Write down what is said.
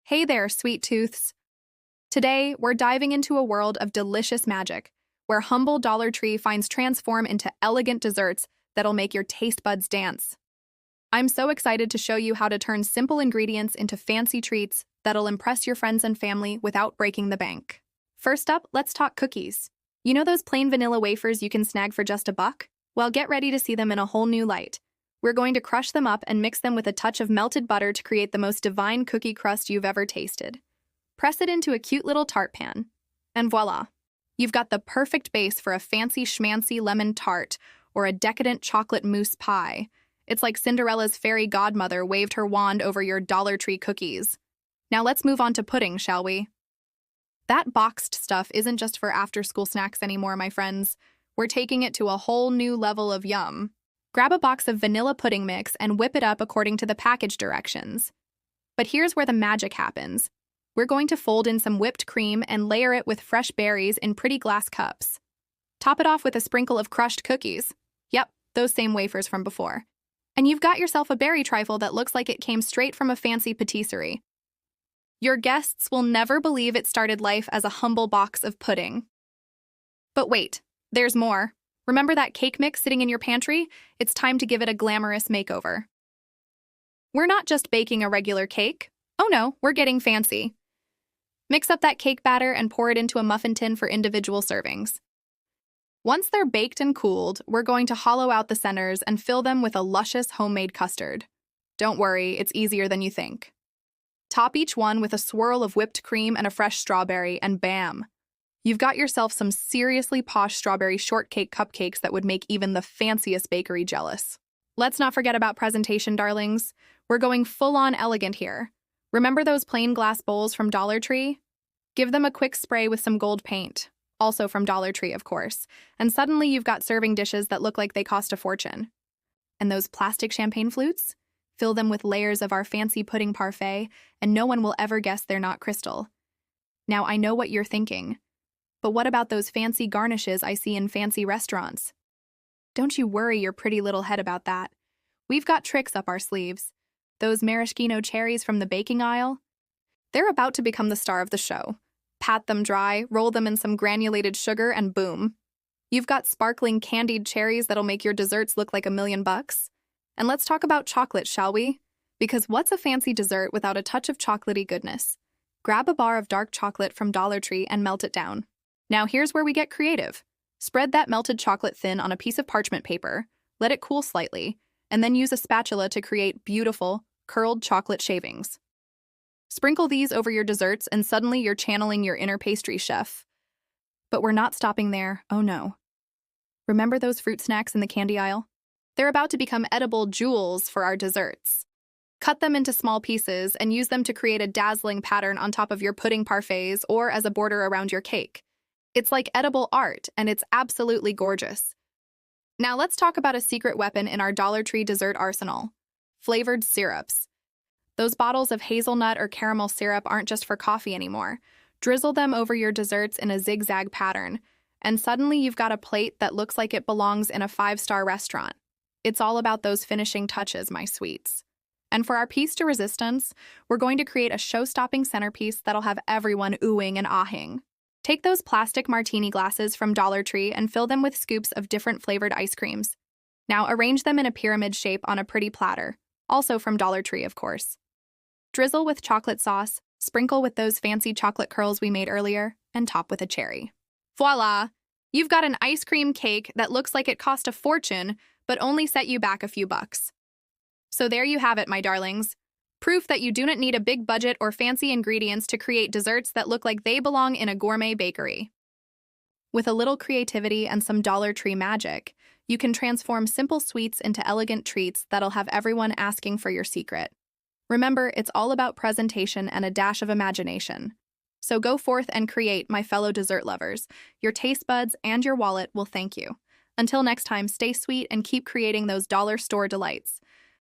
Hey there, sweet tooths. Today, we're diving into a world of delicious magic, where humble Dollar Tree finds transform into elegant desserts that'll make your taste buds dance. I'm so excited to show you how to turn simple ingredients into fancy treats that'll impress your friends and family without breaking the bank. First up, let's talk cookies. You know those plain vanilla wafers you can snag for just $1? Well, get ready to see them in a whole new light. We're going to crush them up and mix them with a touch of melted butter to create the most divine cookie crust you've ever tasted. Press it into a cute little tart pan, and voila! You've got the perfect base for a fancy schmancy lemon tart or a decadent chocolate mousse pie. It's like Cinderella's fairy godmother waved her wand over your Dollar Tree cookies. Now let's move on to pudding, shall we? That boxed stuff isn't just for after-school snacks anymore, my friends. We're taking it to a whole new level of yum. Grab a box of vanilla pudding mix and whip it up according to the package directions. But here's where the magic happens. We're going to fold in some whipped cream and layer it with fresh berries in pretty glass cups. Top it off with a sprinkle of crushed cookies. Yep, those same wafers from before. And you've got yourself a berry trifle that looks like it came straight from a fancy patisserie. Your guests will never believe it started life as a humble box of pudding. But wait, there's more. Remember that cake mix sitting in your pantry? It's time to give it a glamorous makeover. We're not just baking a regular cake. Oh no, we're getting fancy. Mix up that cake batter and pour it into a muffin tin for individual servings. Once they're baked and cooled, we're going to hollow out the centers and fill them with a luscious homemade custard. Don't worry, it's easier than you think. Top each one with a swirl of whipped cream and a fresh strawberry, and bam! You've got yourself some seriously posh strawberry shortcake cupcakes that would make even the fanciest bakery jealous. Let's not forget about presentation, darlings. We're going full-on elegant here. Remember those plain glass bowls from Dollar Tree? Give them a quick spray with some gold paint. Also from Dollar Tree, of course. And suddenly you've got serving dishes that look like they cost a fortune. And those plastic champagne flutes? Fill them with layers of our fancy pudding parfait, and no one will ever guess they're not crystal. Now, I know what you're thinking. But what about those fancy garnishes I see in fancy restaurants? Don't you worry your pretty little head about that. We've got tricks up our sleeves. Those maraschino cherries from the baking aisle? They're about to become the star of the show. Pat them dry, roll them in some granulated sugar, and boom. You've got sparkling candied cherries that'll make your desserts look like $1,000,000. And let's talk about chocolate, shall we? Because what's a fancy dessert without a touch of chocolatey goodness? Grab a bar of dark chocolate from Dollar Tree and melt it down. Now here's where we get creative. Spread that melted chocolate thin on a piece of parchment paper, let it cool slightly, and then use a spatula to create beautiful, curled chocolate shavings. Sprinkle these over your desserts and suddenly you're channeling your inner pastry chef. But we're not stopping there, oh no. Remember those fruit snacks in the candy aisle? They're about to become edible jewels for our desserts. Cut them into small pieces and use them to create a dazzling pattern on top of your pudding parfaits or as a border around your cake. It's like edible art, and it's absolutely gorgeous. Now let's talk about a secret weapon in our Dollar Tree dessert arsenal: flavored syrups. Those bottles of hazelnut or caramel syrup aren't just for coffee anymore. Drizzle them over your desserts in a zigzag pattern, and suddenly you've got a plate that looks like it belongs in a 5-star restaurant. It's all about those finishing touches, my sweets. And for our piece de resistance, we're going to create a show-stopping centerpiece that'll have everyone oohing and ahing. Take those plastic martini glasses from Dollar Tree and fill them with scoops of different flavored ice creams. Now arrange them in a pyramid shape on a pretty platter, also from Dollar Tree, of course. Drizzle with chocolate sauce, sprinkle with those fancy chocolate curls we made earlier, and top with a cherry. Voila! You've got an ice cream cake that looks like it cost a fortune, but only set you back a few bucks. So there you have it, my darlings. Proof that you do not need a big budget or fancy ingredients to create desserts that look like they belong in a gourmet bakery. With a little creativity and some Dollar Tree magic, you can transform simple sweets into elegant treats that'll have everyone asking for your secret. Remember, it's all about presentation and a dash of imagination. So go forth and create, my fellow dessert lovers. Your taste buds and your wallet will thank you. Until next time, stay sweet and keep creating those dollar store delights.